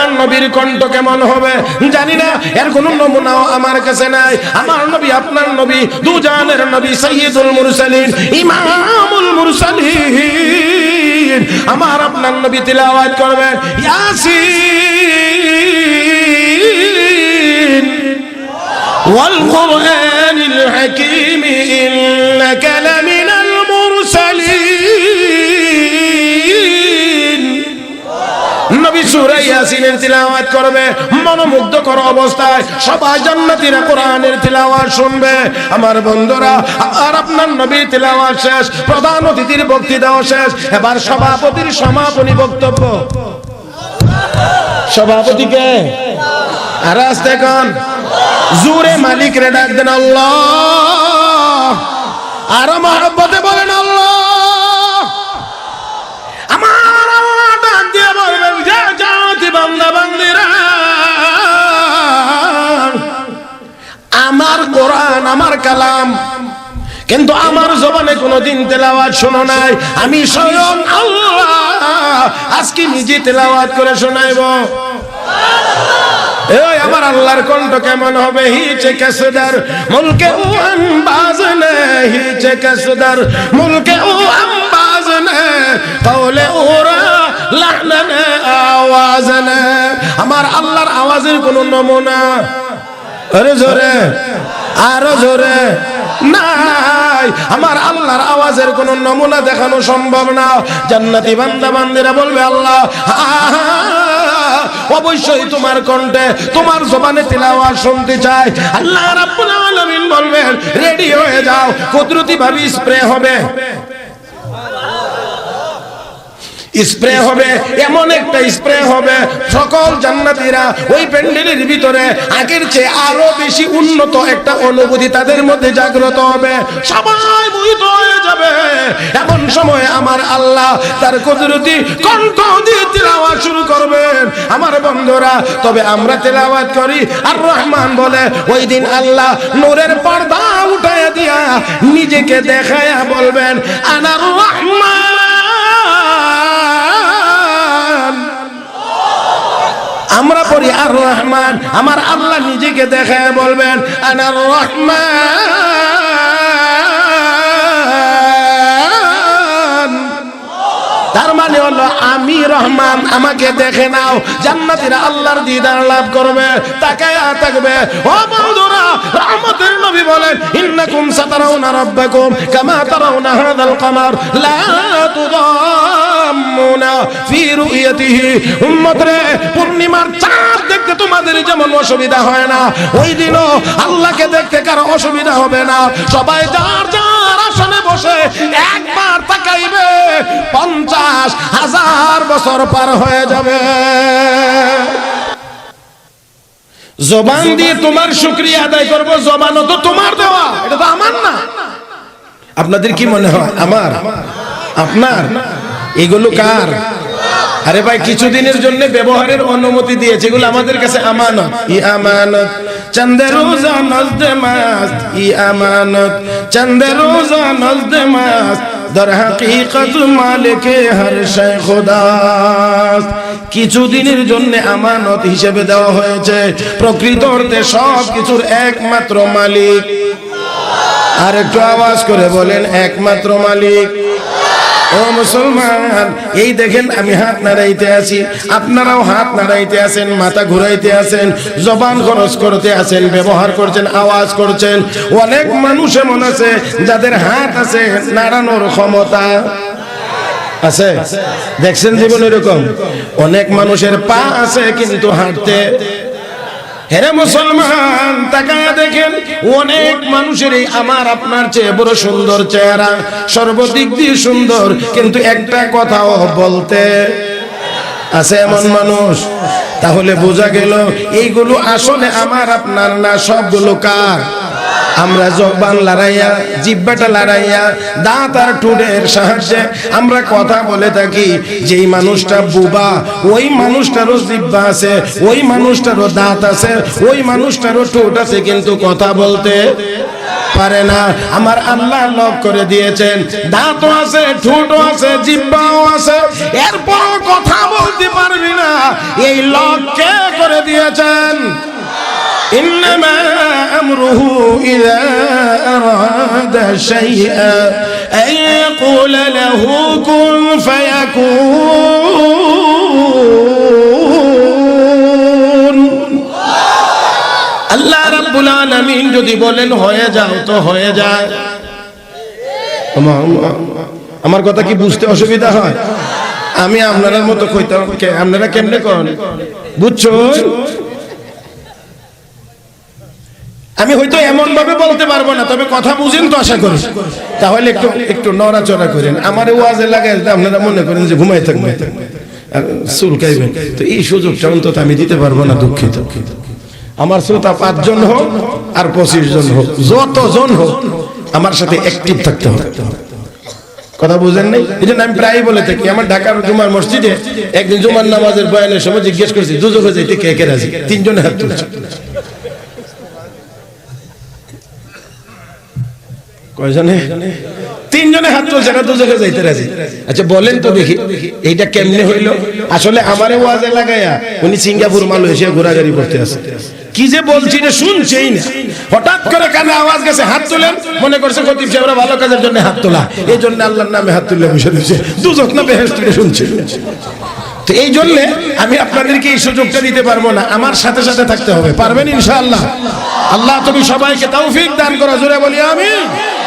আমার নবীর কণ্ঠ কেমন হবে জানি না, এর কোনো নমুনাও আমার কাছে নাই। আমার নবী আপনার নবী, দুজানের নবী, সাইয়্যিদুল মুরসালিন, ইমামুল মুরসালিন, আমার আপনার নবী তিলাওয়াত করবেন ইয়াসিন ওয়াল কুরআনিল হাকীম ইন্নাকা লামিনাল মুরসালিন। নবী সূরা ইয়াসিনের তিলাওয়াত করবে, মনোমুগ্ধকর অবস্থায় সবাই জান্নাতীরা কোরআনের তিলাওয়াত শুনবে। আমার বন্ধুরা, আর আপনার নবীর তিলাওয়াত শেষ, প্রধান অতিথির বক্তৃতাও শেষ, এবার সভাপতির সমাপনী বক্তব্য। সভাপতিকে আর আসতে কোন জোরে মালিক রে ডাক দেন আল্লাহ, আর মহব্বতে বলেন আল্লাহ। আমার আল্লাহ ডাক দিয়ে বলবেন যে জাতি বান্দা বান্দিরা, আমার কোরআন আমার কালাম, কিন্তু আমার জবানে কোনোদিন তেলাওয়াত শোনো নাই। আমি স্বয়ং আল্লাহ আজকে নিজে তেলাওয়াত করে শোনাইব। এই আমার আল্লাহর কণ্ঠ কেমন হবে? হিচে কাসদার মুলকে ও আম্বাজ নে, হিচে কাসদার মুলকে ও আম্বাজ নে, কওলে ওরা লাহনা নে আওয়াজ নে। আমার আল্লাহর আওয়াজের কোনো নমুনা আরে জোরে আরো জোরে নাই। আমার আল্লাহর আওয়াজের কোনো নমুনা দেখানো সম্ভব না। জান্নাতি বান্দা বান্দিরা বলবে আল্লাহ অবশ্যই তোমার কণ্ঠে তোমার জবানে তিলাওয়াত শুনতে চাই। আল্লাহ রাব্বুল আলামিন বলবেন রেডি হয়ে যাও, কুদরতি ভাবে স্প্রে হবে, স্প্রে হবে, এমন একটা স্প্রে হবে সকল জান্নাতীরা ওই প্যান্ডেলের ভিতরে আগের চেয়ে আরো বেশি উন্নত একটা অনুভূতি তাদের মধ্যে জাগ্রত হবে, সবাই মোহিত হয়ে যাবে। এমন সময় আমার আল্লাহ তার কুদরতি কণ্ঠ দিয়ে তিলাওয়াত শুরু করবেন। আমার বন্ধুরা, তবে আমরা তিলাওয়াত করি আর রহমান বলে ওই দিন আল্লাহ নূরের পর্দা উঠাইয়া দিয়া নিজেকে দেখায়া বলবেন আনার রহমান। আমরা পড়ি আর রহমান, আমার আল্লাহ নিজেকে দেখায় বলবেন আনার রহমান। তার মানে হলো আমি রহমান, আমাকে দেখে নাও। জান্নাতীরা আল্লাহর দিদার লাভ করবে, তাকায়া থাকবে। ও বন্ধুরা, রহমতের নবী বলেন ইন্নাকুম সাতারাউনা রাব্বাকুম কামা তারাউনা হাযাল কামার লা তুদাম্মুনা ফি রুয়াতিহি। উম্মত রে, পূর্ণিমার চাঁদ দেখতে তোমাদের যেমন অসুবিধা হয় না, ওই দিনও আল্লাহকে দেখতে কারো অসুবিধা হবে না। সবাই যার যার আসনে বসে একবার তাকাইবে, 50,000 বছর পার হয়ে যাবে। জবান দিয়ে তোমার শুকরিয়া আদায় করব, জবানও তো তোমার দেওয়া, এটা তো আমার না। আপনাদের কি মনে হয় আমার আপনার? এগুলো কার? আরে ভাই, কিছুদিনের জন্য ব্যবহারের অনুমতি দিয়েছে, এগুলো আমাদের কাছে আমানত। ই আমানত চন্দে রোজা নজদে মাস্ত, ই আমানত চন্দে রোজা নজদে মাস্ত, দর হাকিকত মালিকে হর শে খুদাস্ত। কিছুদিনের জন্য আমানত হিসেবে দেওয়া হয়েছে, প্রকৃত অর্থে সব কিছুর একমাত্র মালিক। আর একটু আওয়াজ করে বলেন একমাত্র মালিক। ও মুসলমান, এই দেখেন আমি হাত নাড়াইতে আছি, আপনারাও হাত নাড়াইতে আছেন, মাথা ঘুরাইতে আছেন, জবান খরচ করতে আছেন, ব্যবহার করছেন, আওয়াজ করছেন। অনেক মানুষ এমন আছে যাদের হাত আছে, নাড়ানোর ক্ষমতা আছে। দেখছেন জীবন এরকম অনেক মানুষের পা আছে কিন্তু হাঁটতে। হেরে মুসলমান, তাকায়া দেখেন অনেক মানুষের এই আমার আপনার চেয়ে বড় সুন্দর চেহারা, সর্বদিক দিয়ে সুন্দর, কিন্তু একটা কথাও বলতে আছে এমন মানুষ। তাহলে বোঝা গেল এইগুলো আসলে আমার আপনার না, সবগুলো কার? আমরা জবান লড়াইয়া, জিহ্বাটা লড়াইয়া, দাঁত আর ঠোঁটের সাহায্যে আমরা কথা বলে থাকি। যেই মানুষটা বুবা, ওই মানুষটারও জিহ্বা আছে, ওই মানুষটারও দাঁত আছে, ওই মানুষটারও ঠোঁট আছে, কিন্তু কথা বলতে পারে না। আমার আল্লাহ লক করে দিয়েছেন, দাঁতও আছে, ঠোঁটও আছে, জিহ্বাও আছে, এরপরও কথা বলতে পারবি না। এই লক কে করে দিয়েছেন? ইন্নামা আমরুহু ইযা আরাদা শাইআন আন ইয়াকুলা লাহু কুন ফায়াকুন। আল্লাহ রাব্বুল আলামিন যদি বলেন হয়ে যাও তো হয়ে যায়। আমার কথা কি বুঝতে অসুবিধা হয়? আমি আপনাদের মতো কইতাম, আপনারা কেমনে করেন বুঝছো? আমি হয়তো এমন ভাবে বলতে পারবো না, তবে কথা বুঝেন তো আশা করি। তাহলে একটু একটু নড়াচড়া করেন। আমার ওয়াজে লাগাই আপনারা মনে করেন যে ঘুমাই থাকবেন, চুলকাইবেন, তো এই সুযোগটা অন্তত আমি দিতে পারবো না, দুঃখিত। আমার শ্রোতা 5 জন হোক আর 25 জন হোক, যতজন হোক, আমার সাথে অ্যাক্টিভ থাকতে হবে। কথা বুঝেন নাই? এই জন্য আমি প্রায় বলে থাকি, আমার ঢাকার জুমার মসজিদে একদিন জুমার নামাজের বয়ানের সময় জিজ্ঞেস করছি দুজকে যাইতে কে কে রাজি? 3 জনে হাত তুলছে। কয়জনে? 3 জনে হাত তুলছে না, দুজকে যাইতে রাজি। আচ্ছা বলেন তো দেখি এইটা কেমনে হইলো? আসলে আমারে ওয়াজে লাগাইয়া উনি সিঙ্গাপুর মালয়েশিয়া ঘোরাঘুরি করতে আছে, কি যে বলছি রে শুনছেই না। হঠাৎ করে কানে আওয়াজ গেছে হাত তুলেন, মনে করছে খতিব সাহেবরা ভালো কাজের জন্য হাত তোলা, এই জন্য আল্লাহর নামে হাত তুলে বসে দিচ্ছে। দুজক না বেহেশত শুনছে। তো এই জন্য আমি আপনাদেরকে এই সুযোগটা দিতে পারবো না, আমার সাথে সাথে থাকতে হবে। পারবেন ইনশাআল্লাহ? আল্লাহ তুমি সবাইকে তৌফিক দান করো, জোরে বলি আমিন।